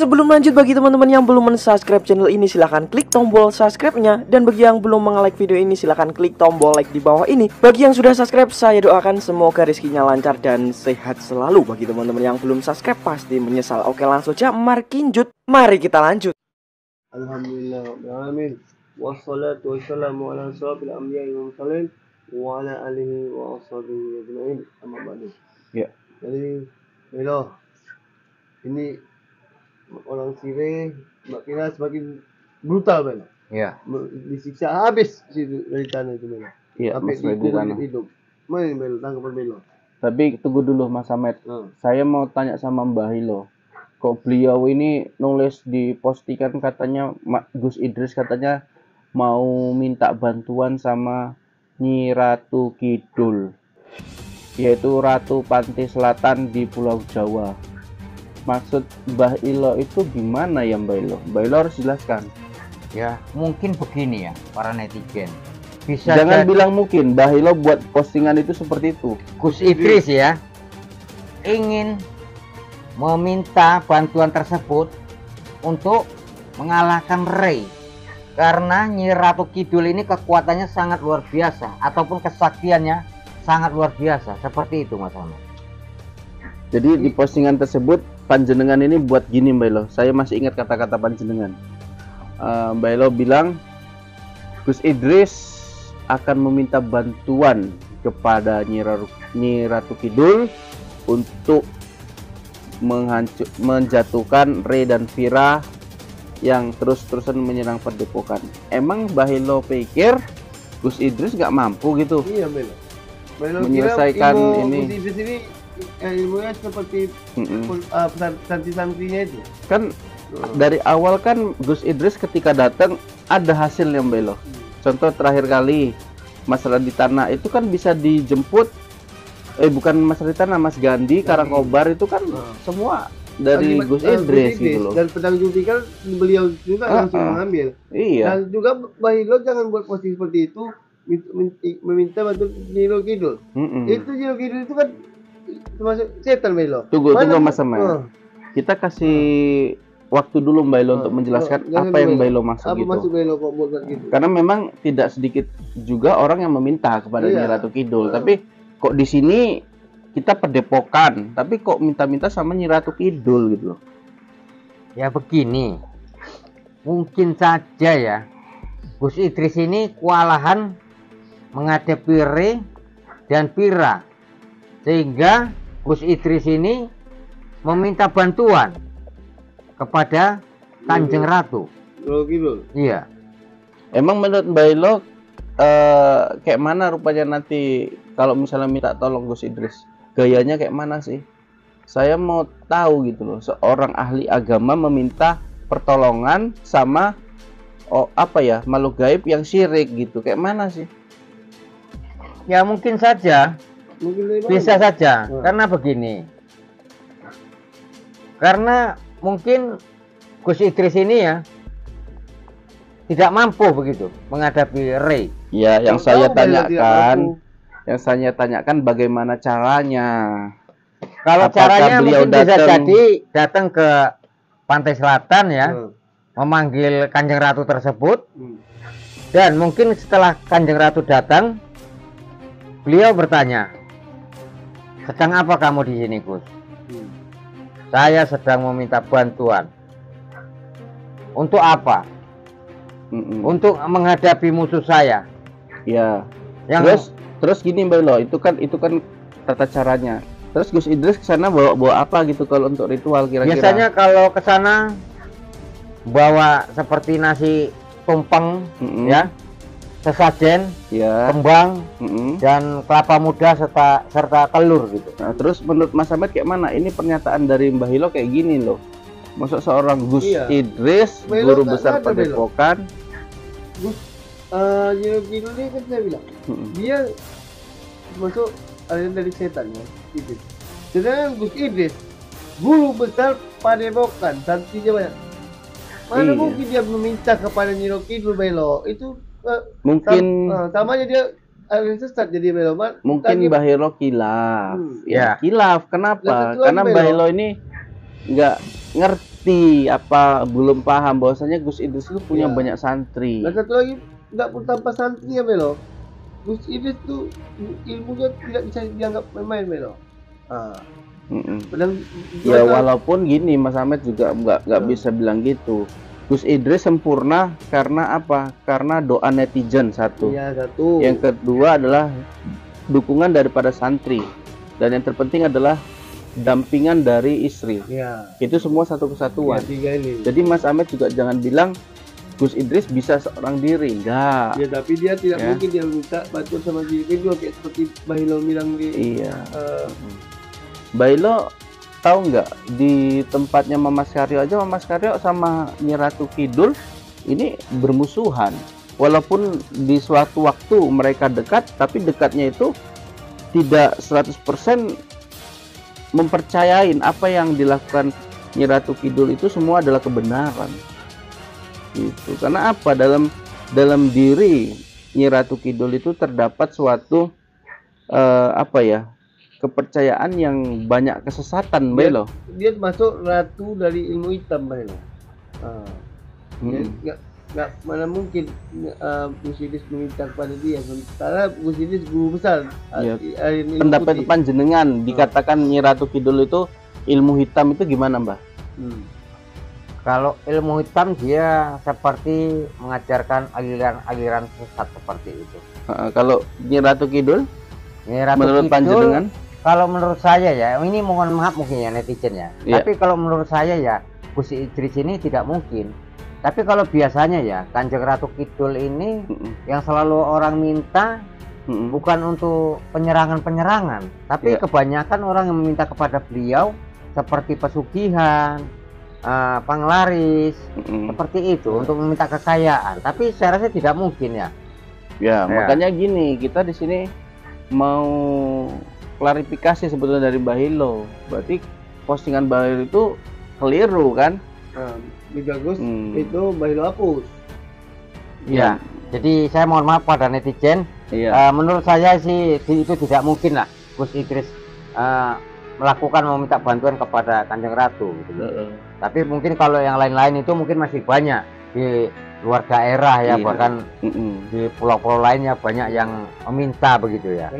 sebelum lanjut, bagi teman-teman yang belum mensubscribe channel ini silahkan klik tombol subscribe-nya. Dan bagi yang belum meng-like video ini silahkan klik tombol like di bawah ini. Bagi yang sudah subscribe, saya doakan semoga rezekinya lancar dan sehat selalu. Bagi teman-teman yang belum subscribe pasti menyesal. Oke, langsung aja markinjut. Mari kita lanjut. Alhamdulillah alamin. Wassalatu wassalamu ala asyrafil anbiya'i wal mursalin wa ala alihi wa ashabihi ajma'in. Amma ba'du. Ya. Jadi, Melo, ini orang Sire makin semakin brutal, Melo. Ya. Disiksa habis situ dari tanah itu, Melo. Iya, sampai Mas Freddy dikubur hidup. Mana Melo, tanggapan Melo? Tapi tunggu dulu Mas Ahmed. Saya mau tanya sama Mbah Hilo. Kok beliau ini nulis di postingan katanya Gus Idris katanya mau minta bantuan sama Nyi Ratu Kidul, yaitu Ratu Pantai Selatan di Pulau Jawa. Maksud Mbah Ilo itu gimana ya Mbah Ilo? Mbah Ilo harus jelaskan. Ya, mungkin begini ya para netizen. Bisa Jangan jadi bilang mungkin, Mbah Ilo buat postingan itu seperti itu. Gus Idris ya ingin meminta bantuan tersebut untuk mengalahkan Rey, karena Nyi Ratu Kidul ini kekuatannya sangat luar biasa ataupun kesaktiannya sangat luar biasa, seperti itu Mas Ahmad. Jadi di postingan tersebut panjenengan ini buat gini Mbak Elo. Saya masih ingat kata-kata panjenengan. Mbak Elo bilang Gus Idris akan meminta bantuan kepada Nyi Ratu Kidul untuk menjatuhkan Rey dan Vira yang terus-terusan menyerang Padepokan. Emang Mbah Hilo pikir Gus Idris nggak mampu gitu? Iya, Melo. Menyelesaikan ini. Gus Idris ini ilmunya seperti santri-santrinya itu. Kan dari awal kan Gus Idris ketika datang ada hasilnya Mbak Elo. Contoh terakhir kali masalah di tanah itu kan bisa dijemput, bukan masalah di tanah, Mas Gandhi, Karangkobar itu kan semua dari Gus Idris gitu loh. Dan pedang Zulfikar beliau juga langsung mengambil. Iya. Dan juga Mbah Hilo jangan buat posisi seperti itu, meminta bantu Nyi Ratu Kidul. Itu Nyi Ratu Kidul itu kan termasuk setan, Mbah Hilo. Tunggu Mas Ahmad. Kita kasih waktu dulu Mbak Elo untuk menjelaskan apa yang Mbak Elo maksud apa gitu. maksud Mbah Hilo kok buat gitu? Karena memang tidak sedikit juga orang yang meminta kepada Nyi Ratu Kidul, tapi kok di sini kita Padepokan, tapi kok minta-minta sama Nyi Ratu Kidul gitu loh. Ya begini, mungkin saja ya Gus Idris ini kewalahan menghadapi Rey dan Vira, sehingga Gus Idris ini meminta bantuan kepada Kanjeng Ratu. Kidul. Iya. Emang menurut Mbak Elo kayak mana rupanya nanti kalau misalnya minta tolong Gus Idris? Gayanya kayak mana sih? Saya mau tahu gitu loh, seorang ahli agama meminta pertolongan sama makhluk gaib yang syirik gitu, kayak mana sih? Ya mungkin saja, bisa saja, karena begini, karena mungkin Gus Idris ini ya tidak mampu begitu menghadapi Rey. Ya, yang saya tanyakan bagaimana caranya. Kalau caranya mungkin bisa jadi datang ke Pantai Selatan ya, memanggil Kanjeng Ratu tersebut, dan mungkin setelah Kanjeng Ratu datang, beliau bertanya, sedang apa kamu di sini Gus? Saya sedang meminta bantuan. Untuk apa? Untuk menghadapi musuh saya. Ya. Terus gini Mbak Elo, itu kan tata caranya. Terus Gus Idris kesana bawa apa gitu kalau untuk ritual kira-kira? Biasanya kalau kesana bawa seperti nasi tumpeng, ya, sesajen, kembang, dan kelapa muda serta telur gitu. Nah, terus menurut Mas Ahmad kayak mana? Ini pernyataan dari Mbah Hilo kayak gini loh. Masuk seorang Gus Idris, guru besar Padepokan. Nyi Ratu Kidul ini kan saya bilang, dia masuk aliran dari setan ya, Idris. Sedangkan Gus Idris, guru besar Padepokan, santrinya banyak. Mana mungkin dia meminta kepada Nyi Ratu Kidul, Belo? Itu mungkin sama aja dia aliran sesat jadi Belo. Mungkin Mbah Hilo kilaf. Ya, kilaf. Kenapa? Karena Mbah Hilo ini nggak ngerti. ngerti apa belum paham bahwasanya Gus Idris itu punya Iya. banyak santri. Dan satu lagi nggak pun tanpa santri ya Melo. Gus Idris tuh ilmunya tidak bisa dianggap main-main Melo. Padahal Ya walaupun gini Mas Ahmed juga nggak bisa bilang gitu. Gus Idris sempurna karena apa? Karena doa netizen satu. Iya, satu. Yang kedua adalah dukungan daripada santri. Dan yang terpenting adalah dampingan dari istri. Iya. Itu semua satu kesatuan. Ya, tiga ini. Jadi Mas Ahmed juga jangan bilang Gus Idris bisa seorang diri. Enggak. Ya, tapi dia tidak Ya. mungkin dia minta bantuan sama diri kedua kayak seperti Bahilo bilang di Iya. Bailo tahu nggak di tempatnya Mamas Karyo aja Mamas Karyo sama Nyi Ratu Kidul ini bermusuhan. Walaupun di suatu waktu mereka dekat, tapi dekatnya itu tidak 100% mempercayain apa yang dilakukan Nyi Ratu Kidul itu semua adalah kebenaran. Gitu. Karena apa? Dalam diri Nyi Ratu Kidul itu terdapat suatu kepercayaan yang banyak kesesatan, Belo. Dia masuk ratu dari ilmu hitam Bahilo. Nggak mana mungkin Gus Idris meminta kepada dia karena Gus Idris guru besar. Ya, ilmu pendapat putih. panjenengan dikatakan Nyi Ratu Kidul itu ilmu hitam itu gimana, Mbah? Kalau ilmu hitam dia seperti mengajarkan aliran-aliran sesat seperti itu. Kalau Nyi Ratu Kidul, Nyi Ratu menurut Kidul, panjenengan? kalau menurut saya ya, ini mohon maaf mungkin ya netizen ya. Iya. Tapi kalau menurut saya ya, Gus Idris ini tidak mungkin. Tapi kalau biasanya ya, Kanjeng Ratu Kidul ini yang selalu orang minta bukan untuk penyerangan-penyerangan, tapi Iya. kebanyakan orang yang meminta kepada beliau seperti pesugihan, penglaris, seperti itu untuk meminta kekayaan. Tapi saya rasa tidak mungkin ya. Ya, makanya gini, kita di sini mau klarifikasi sebetulnya dari Bahilo. Berarti postingan Bahilo itu keliru kan? Bagus itu Bahilo hapus. Ya. Jadi saya mohon maaf pada netizen. Iya. Menurut saya sih itu tidak mungkin lah Gus Idris melakukan meminta bantuan kepada Kanjeng Ratu gitu. Tapi mungkin kalau yang lain-lain itu mungkin masih banyak di luar daerah ya, Iya. bahkan di pulau-pulau lainnya banyak yang meminta begitu ya.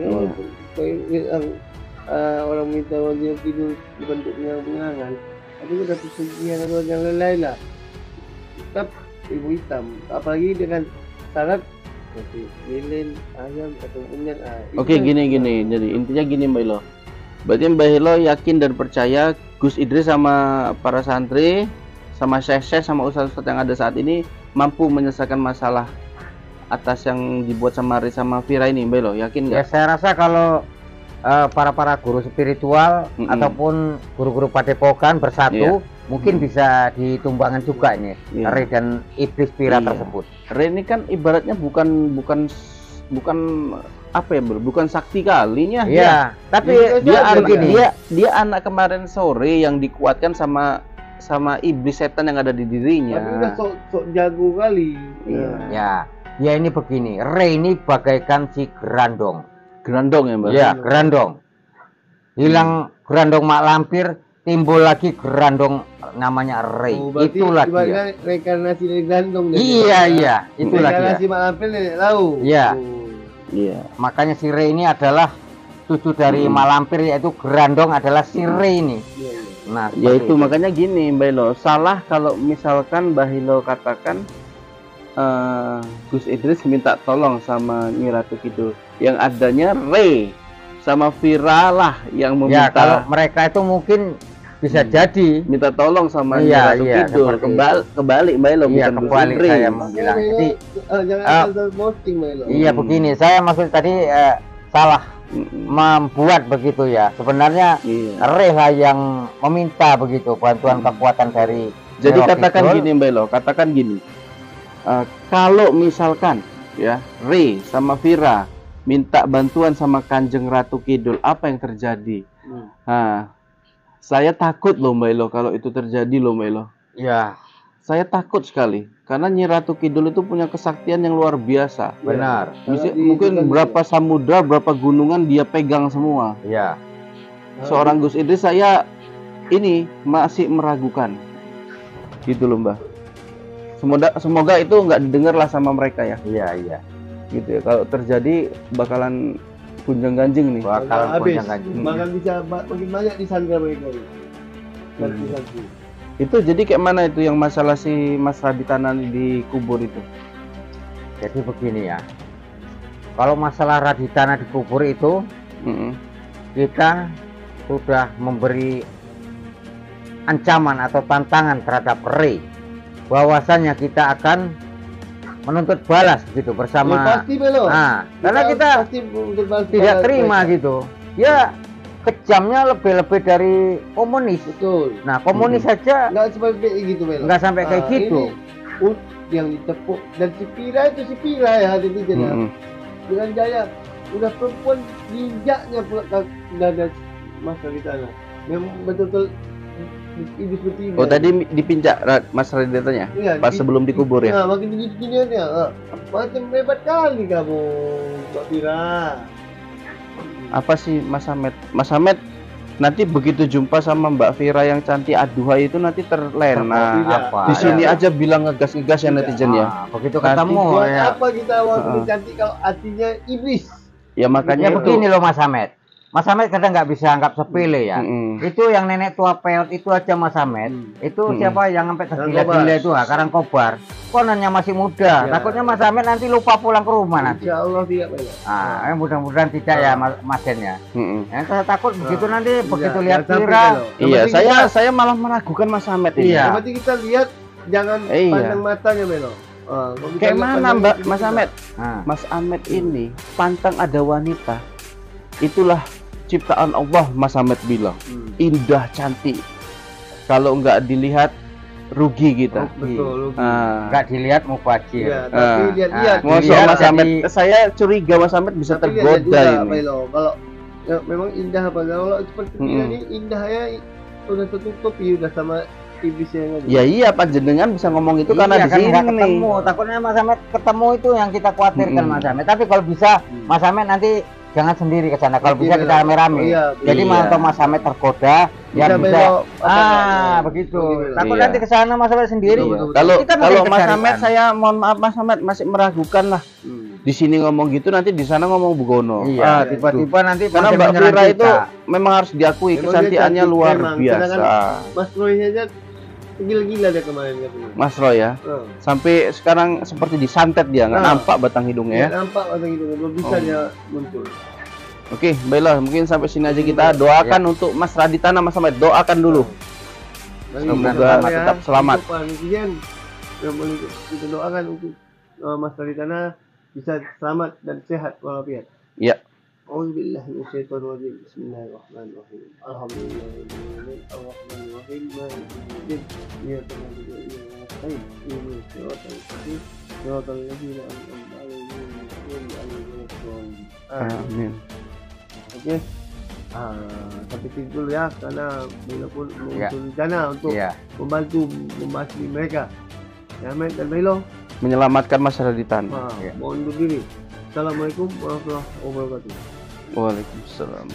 Orang minta wajib tidur dibentuk penyerangan, tapi udah pesugihan atau yang lain-lain lah. Tetap ilmu hitam, apalagi dengan syarat seperti lilin, ayam atau unyan. Oke, gini. Jadi intinya gini, Mbak Hilo. Berarti Mbak Hilo yakin dan percaya Gus Idris sama para santri, sama syekh-syekh, sama ustadz-ustadz yang ada saat ini mampu menyelesaikan masalah atas yang dibuat sama Riz sama Vira ini, Mbak Hilo. Yakin Ya nggak? saya rasa kalau para guru spiritual ataupun guru-guru padepokan bersatu mungkin bisa ditumbangkan juga ini Re dan iblis Vira tersebut. Re ini kan ibaratnya bukan apa ya, Bro? Bukan sakti kalinya. Iya, tapi dia anak kemarin sore yang dikuatkan sama iblis setan yang ada di dirinya. Tapi udah sok jago kali. Ya, dia ini begini. Re ini bagaikan si Gerandong. Gerandong ya, Mbak? Ya, Gerandong. Hilang Gerandong mak lampir, timbul lagi Gerandong namanya Re. Itulah dia. Reinkarnasi dari Gerandong. Iya, itulah dia. Reinkarnasi mak lampir nenek tahu. Iya. Iya. Makanya si Re ini adalah cucu dari Malampir, yaitu Gerandong adalah si Re ini. Nah, Ya itu makanya gini, Mbak Hilo. Salah kalau misalkan Mbak Hilo katakan Gus Idris minta tolong sama Nyi Ratu Kidul. Yang adanya Re sama Vira lah yang meminta. Ya, kalau mereka itu mungkin bisa jadi minta tolong sama Nyi Ratu Kidul. Kebalik Mbak Hilo, iya, bukan Gus kebalik Idris. saya mau bilang. Jadi jangan posting Melo. Iya begini, saya maksud tadi salah membuat begitu ya. Sebenarnya Re lah yang meminta begitu bantuan kekuatan dari. Jadi katakan gini Mbak Hilo, katakan gini. Kalau misalkan ya Re sama Vira minta bantuan sama Kanjeng Ratu Kidul, apa yang terjadi? Nah, saya takut loh Mbak Hilo kalau itu terjadi loh Mbak Hilo. Ya, saya takut sekali karena Nyi Ratu Kidul itu punya kesaktian yang luar biasa. benar. Mungkin berapa samudra, berapa gunungan dia pegang semua. Ya. Seorang Gus Idris saya ini masih meragukan. gitu loh Mbah. Semoga itu nggak didengar lah sama mereka ya. Iya. Gitu ya. Kalau terjadi bakalan gunjang ganjing nih. Bakalan habis. gonjang ganjing. Makan bisa makin banyak disandra mereka. Santi. Itu jadi kayak mana itu yang masalah si Mas Raditana di kubur itu? Jadi begini ya. Kalau masalah Raditana dikubur itu, kita sudah memberi ancaman atau tantangan terhadap Ray, bahwasannya kita akan menuntut balas gitu bersama. Pasti belum. Nah, karena kita tidak terima gitu. Ya kejamnya lebih-lebih dari komunis. Betul. Nah, komunis saja Nggak seperti gitu belum. nggak sampai kayak gitu. Ini yang ditepuk dan si Pira ya hari itu jadi dengan gaya udah perempuan injaknya pula dada Mas Raditana. Memang betul-betul ibu seperti ini. Oh tadi dipinjak Mas Raditanya Iya, pas sebelum dikubur ya? Nah, makin begini ya. Macam hebat kali kamu, Mbak Pira. Apa sih Mas Hamed? Mas Hamed nanti begitu jumpa sama Mbak Vira yang cantik aduhai itu nanti terlena. Apa? Di sini aja bilang ngegas-ngegas ya netizen ya. Begitu Nanti ketemu Buat ya. apa kita waktu cantik kalau hatinya iblis? Ya makanya Ya itu. begini loh Mas Hamed. Mas Hamed kadang nggak bisa anggap sepele ya. Itu yang nenek tua peot itu aja Mas Hamed. Itu siapa yang sampai tergila-gila itu Karangkobar. Kononnya masih muda. Takutnya Mas Hamed nanti lupa pulang ke rumah nanti. Insya Allah tidak banyak. Mudah-mudahan tidak ya Mas Den ya. Yang saya takut begitu nanti begitu lihat sampai Vira. kalau. Iya, saya malah meragukan Mas Hamed ini. Iya. Berarti kita lihat jangan pandang matanya Melo. Kayak mana Mbak Mas Hamed? Nah, Mas Hamed ini pantang ada wanita. Itulah ciptaan Allah, Mas Hamed bilang. Indah, cantik. Kalau nggak dilihat rugi kita. Betul. nggak dilihat mau bajir. Iya, tapi lihat-lihat. Masa dilihat Mas Hamed, jadi- saya curiga Mas Hamed bisa Tapi lihat tergoda juga, ini. Melo. Kalau ya, memang indah apa kalau seperti ini indahnya udah tertutupi udah sama iblisnya yang ada. Ya iya panjenengan bisa ngomong itu karena di kan sini nggak nih. ketemu. Takutnya Mas Hamed ketemu itu yang kita khawatirkan Mas Hamed. Tapi kalau bisa Mas Hamed nanti jangan sendiri ke sana. Kalau bisa kita rame-rame. Jadi kalau Mas Hamed tergoda, ya bisa. belok, Begitu. Begitu. Takut Iya. nanti ke sana Mas Hamed sendiri. Betul. Kalau Kita kalau mungkin Mas kecarian. Hamed, saya mohon maaf Mas Hamed masih meragukan lah. Di sini ngomong gitu nanti di sana ngomong Bugono. Iya, tiba-tiba nanti Karena pada Mbak menyerang Vira kita. itu memang harus diakui Memang dia kecantikannya cantik, luar memang. biasa. Sedangkan Mas Roy aja gila-gila dia kemarin katanya. Mas Roy ya. Sampai sekarang seperti disantet dia, nggak nampak batang hidungnya ya. Nampak atau gitu, belum bisa dia muncul. Oke, baiklah mungkin sampai sini aja kita doakan untuk Mas Raditana, Mas Hamed, doakan dulu. Semoga tetap selamat. Untuk netizen yang boleh kita doakan untuk Mas Raditana bisa selamat dan sehat walafiat. Ya. A'udzubillahi minasyaitonirrajim. Bismillahirrahmanirrahim. Alhamdulillahirabbil arrahmanirrahim. Maliki yaumiddin. Iyyaka na'budu wa iyyaka nasta'in. Ihdinas siratal mustaqim. Siratal ladzina an'amta 'alaihim ghairil maghdubi 'alaihim. Amin. Oke. Sampai situ dulu ya karena Melo pun muncul rencana untuk membantu membasmi mereka. Ahmed dan Melo Menyelamatkan Mas Raditana. mohon undur diri. Assalamualaikum warahmatullahi wabarakatuh. Waalaikumsalam.